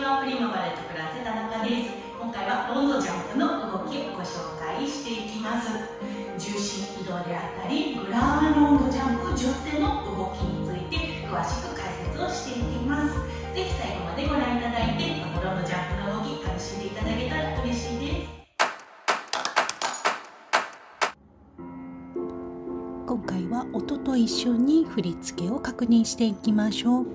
はプリマバレットクラス田中です。今回はロンドジャンプの動きをご紹介していきます。重心移動であったり、グランロンドジャンプ10手の動きについて詳しく解説をしていきます。ぜひ最後までご覧いただいて、このロンドジャンプの動き楽しんでいただけたら嬉しいです。今回は音と一緒に振り付けを確認していきましょう。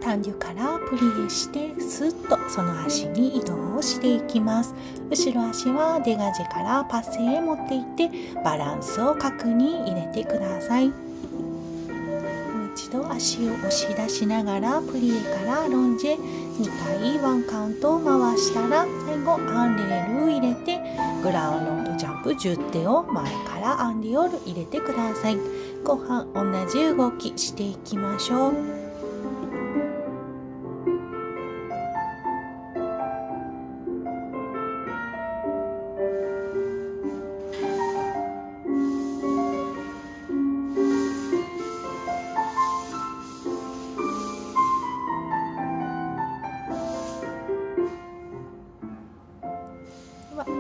単粒からプリエしてスッとその足に移動をしていきます。後ろ足は出ガジからパッセへ持っていってバランスを確認入れてください。もう一度足を押し出しながらプリエからロンジェ2回ワンカウントを回したら、最後アンレール入れてグランロンドジャンプ10手を前からアンリオール入れてください。後半同じ動きしていきましょう。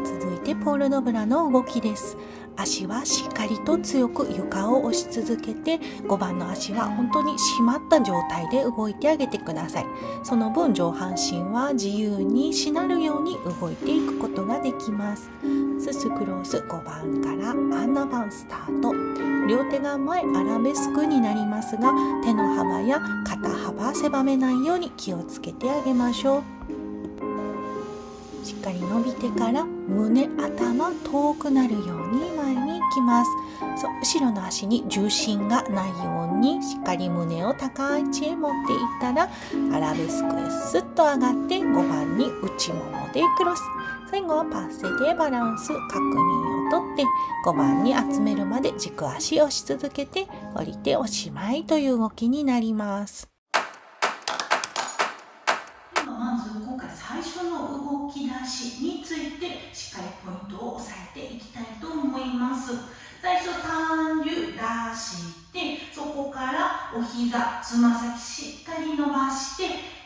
続いてポールドブラの動きです。足はしっかりと強く床を押し続けて、5番の足は本当に締まった状態で動いてあげてください。その分上半身は自由にしなるように動いていくことができます。ススクロース5番からアンナバンスタート。両手が前アラベスクになりますが、手の幅や肩幅狭めないように気をつけてあげましょう。しっかり伸びてから胸、頭遠くなるように前に行きます。後ろの足に重心がないようにしっかり胸を高い位置へ持っていったら、アラベスクへスッと上がって5番に内ももでクロス。最後はパッセでバランス確認をとって5番に集めるまで軸足を押し続けて降りておしまいという動きになります。まず今回最初の動き出しについてしっかりポイントを押さえていきたいと思います。最初単粒出して、そこからお膝、つま先しっかり伸ばして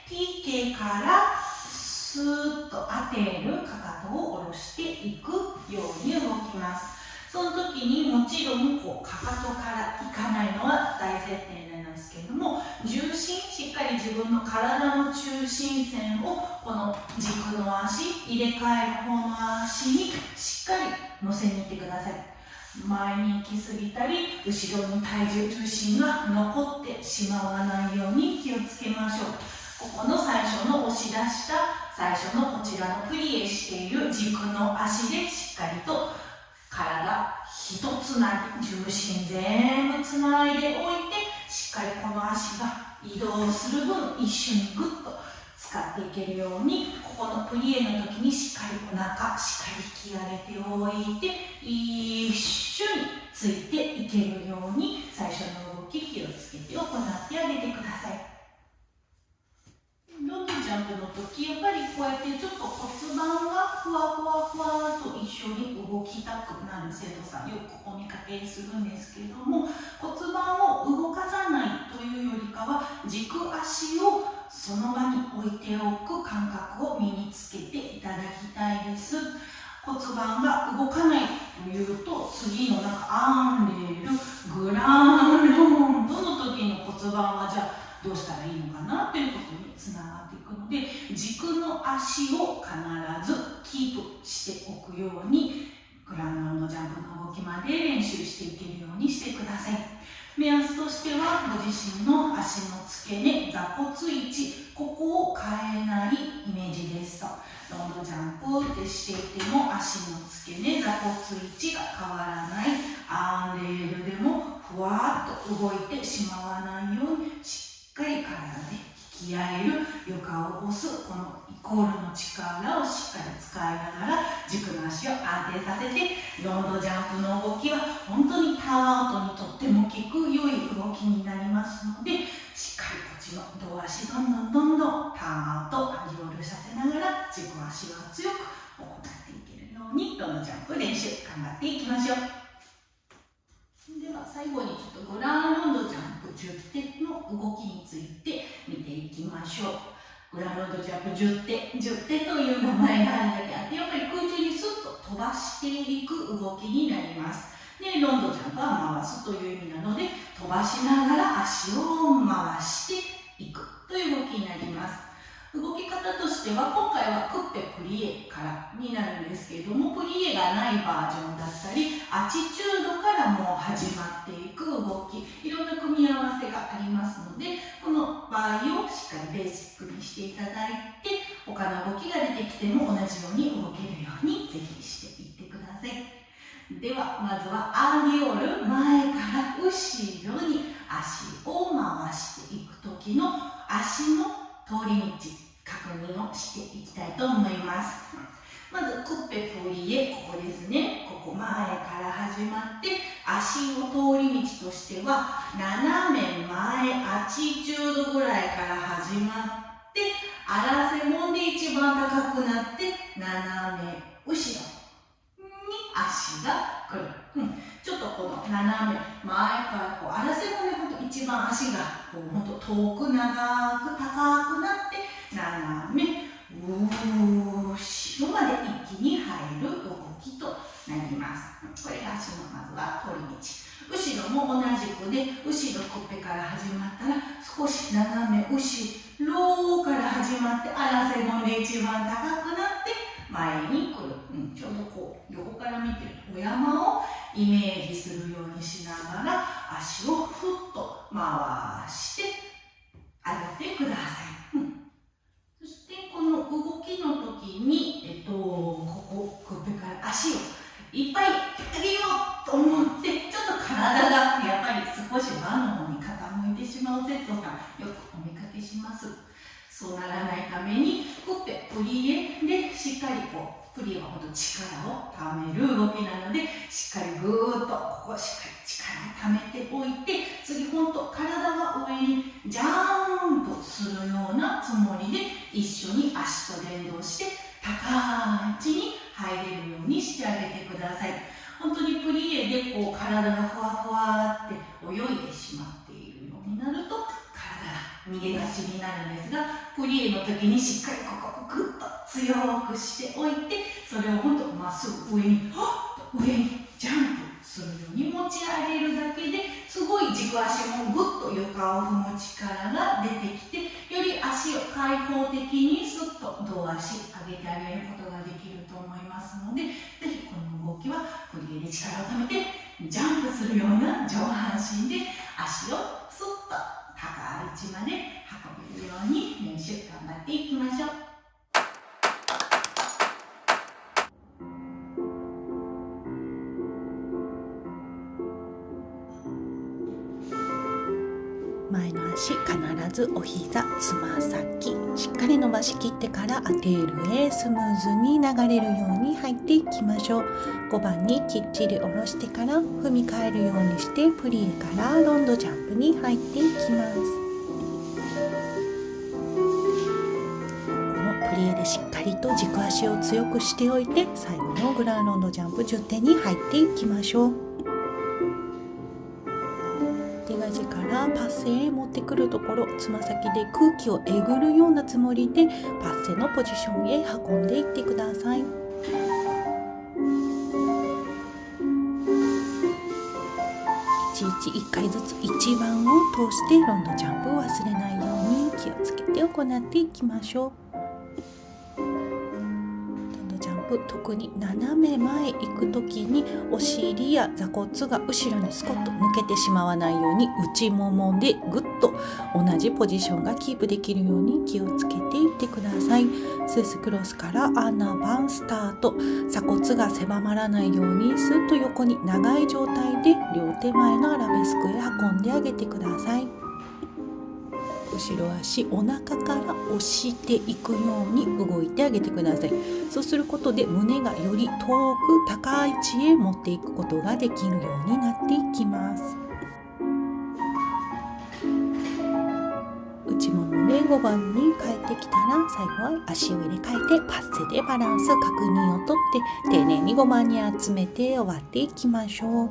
PK からスーッと当てるかかとを下ろしていくように動きます。その時にもちろんかかとからいかないのは大前提なんですけれども、重心しっかり自分の体の中心線をこの軸の足、入れ替える方の足にしっかり乗せに行ってください。前に行き過ぎたり後ろに体重中心が残ってしまわないように気をつけましょう。ここの最初の押し出した最初のこちらのプリエしている軸の足でしっかりと体一つなぎ、重心全部つないでおいて、しっかりこの足が移動する分一緒にグッと使っていけるように、ここのプリエの時にしっかりお腹しっかり引き上げておいて、一緒についていけるように最初の動き気をつけて行ってあげてください。ロンドジャンプの時、やっぱりこうやってちょっと骨盤がふわふわふわと一緒に動きたくなる生徒さんよくお見かけするんですけれども、骨盤を動かさないというよりかは軸足をその場に置いておく感覚を身につけていただきたいです。骨盤が動かないというと、次のアンレール、グランロンドの時の骨盤はじゃあどうしたらいいのかなということにつながっていくので、軸の足を必ずキープしておくようにグランロンドジャンプの動きまで練習していけるようにしてください。目安としてはご自身の足の付け根、座骨位置、ここを変えないイメージです。ロンドジャンプってしていても足の付け根、座骨位置が変わらない。アンレールでもふわっと動いてしまわないようにしっかり体で引き上げる、床を押すこのイコールの力をしっかり使いながら軸の足を安定させて、ロンドジャンプの動きは本当にターンアウトにとっても効く良い動きになりますので、しっかりこっちの胴足どんどんターンアウトアンリオールさせながら軸足を強く行っていけるようにロンドジャンプ練習頑張っていきましょう。では最後にちょっとグランロンドジャンプ10手の動きについて見ていきましょう。グラウンドジャンプ10手という名前があるだけあって、やっぱり空中にスッと飛ばしていく動きになります。で、ロンドジャンプは回すという意味なので、飛ばしながら足を回していくという動きになります。動き方としては、今回はクッペプリエからになるんですけれども、プリエがないバージョンだったり、アチチュードからもう始まっていく動き、いろんな組み合わせがありますので、この場合をしっかりベーシックにしていただいて、他の動きが出てきても同じように動けるようにぜひしていってください。では、まずはアーリオール、前から後ろに足を回していく時の足の通り道、確認をしていきたいと思います。まずクッペプリエ、ここですね。ここ前から始まって、足の通り道としては斜め前、アチチュードぐらいから始まって、アラセモンで一番高くなって斜め後ろに足が来る。ちょっとこの斜め前からこうアラセモンでほんと一番足がこうほんと遠く長く高くなって、斜め後ろまで一気に入る動きとなります。これが足のまずは通り道。後ろも同じくで、後ろクッペから始まったら少し斜め後ろから始まって、アラセモンで一番高くなって前に来る。ちょうどこう横から見てるお山をイメージするようにしながら足をふっと回して上げてください。そしてこの動きの時に、ここクッペから足をいっぱい上げようと思って、ちょっと体がやっぱり少しバーの方に傾いてしまう生徒さん、よくお見かけします。そうならないために、クッペプリエでしっかりこう、プリエはほんと力をためる動きなので、しっかりぐーっとここしっかり力をためておいて、次ほんと体が上にジャンプするようなつもりで一緒に足と連動して高い位置に入れるようにしてあげてください。本当にプリエでこう体がふわふわって泳いでしまっているようになると、体が逃げがちになるんですが、プリエの時にしっかりここをグッと強くしておいて、それをほんとまっすぐ上にジャンプするように持ち上げるだけで、すごい軸足もぐっと床を踏む力が出てきて、より足を開放的にスッと胴足上げてあげることができると思いますので、ぜひこの動きはプリエで力をためてジャンプするような上半身で足をスッと高い位置まで運べるように練習頑張っていきましょう。前の足必ずお膝、つま先しっかり伸ばしきってからアテールへスムーズに流れるように入っていきましょう。5番にきっちり下ろしてから踏み替えるようにしてプリエからロンドジャンプに入っていきます。このプリエでしっかりと軸足を強くしておいて、最後のグランロンドジャンプ10点に入っていきましょう。手がじからパッセへ持ってくるところ、つま先で空気をえぐるようなつもりでパッセのポジションへ運んでいってください。いちいち1回ずつ1番を通してロンドジャンプを忘れないように気をつけて行っていきましょう。特に斜め前行く時にお尻や座骨が後ろにスコッと抜けてしまわないように、内ももでぐっと同じポジションがキープできるように気をつけていってください。スースクロスから穴番スタート、鎖骨が狭まらないようにスッと横に長い状態で両手前のアラベスクへ運んであげてください。後ろ足お腹から押していくように動いてあげてください。そうすることで胸がより遠く高い位置へ持っていくことができるようになっていきます。内ももで5番に帰ってきたら、最後は足を入れ替えてパッセでバランス確認をとって丁寧に5番に集めて終わっていきましょう。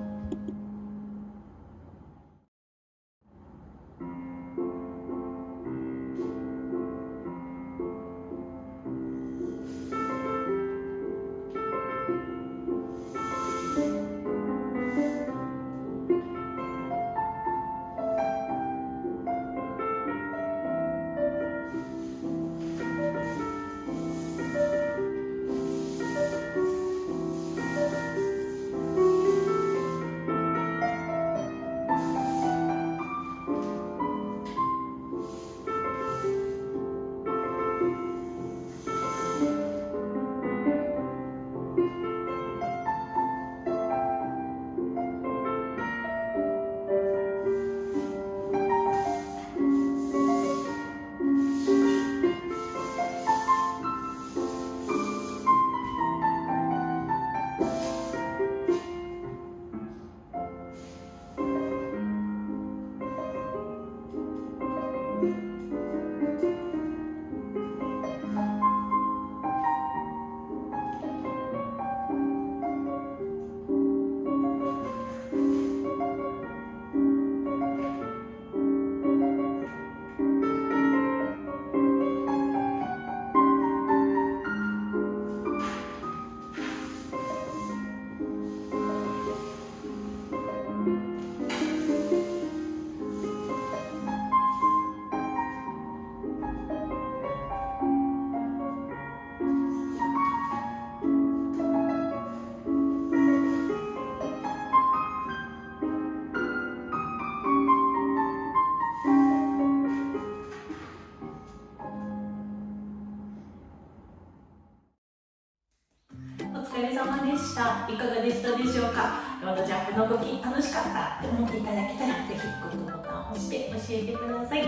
した。いかがでしたでしょうか。ロードジャンプの動き楽しかったって思っていただけたら、ぜひグッドボタンを押して教えてください。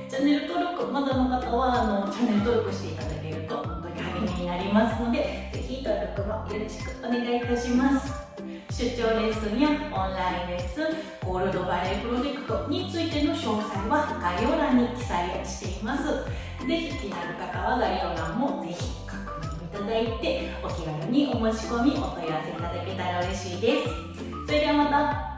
チャンネル登録まだの方はチャンネル登録していただけると本当に励みになりますので、ぜひ登録もよろしくお願いいたします。出張レッスンやオンラインレッスン、ゴールドバレープロジェクトについての詳細は概要欄に記載をしています。ぜひ気になる方は概要欄もぜひ確認いただいて、お気軽にお申し込みお問い合わせいただけたら嬉しいです。それではまた。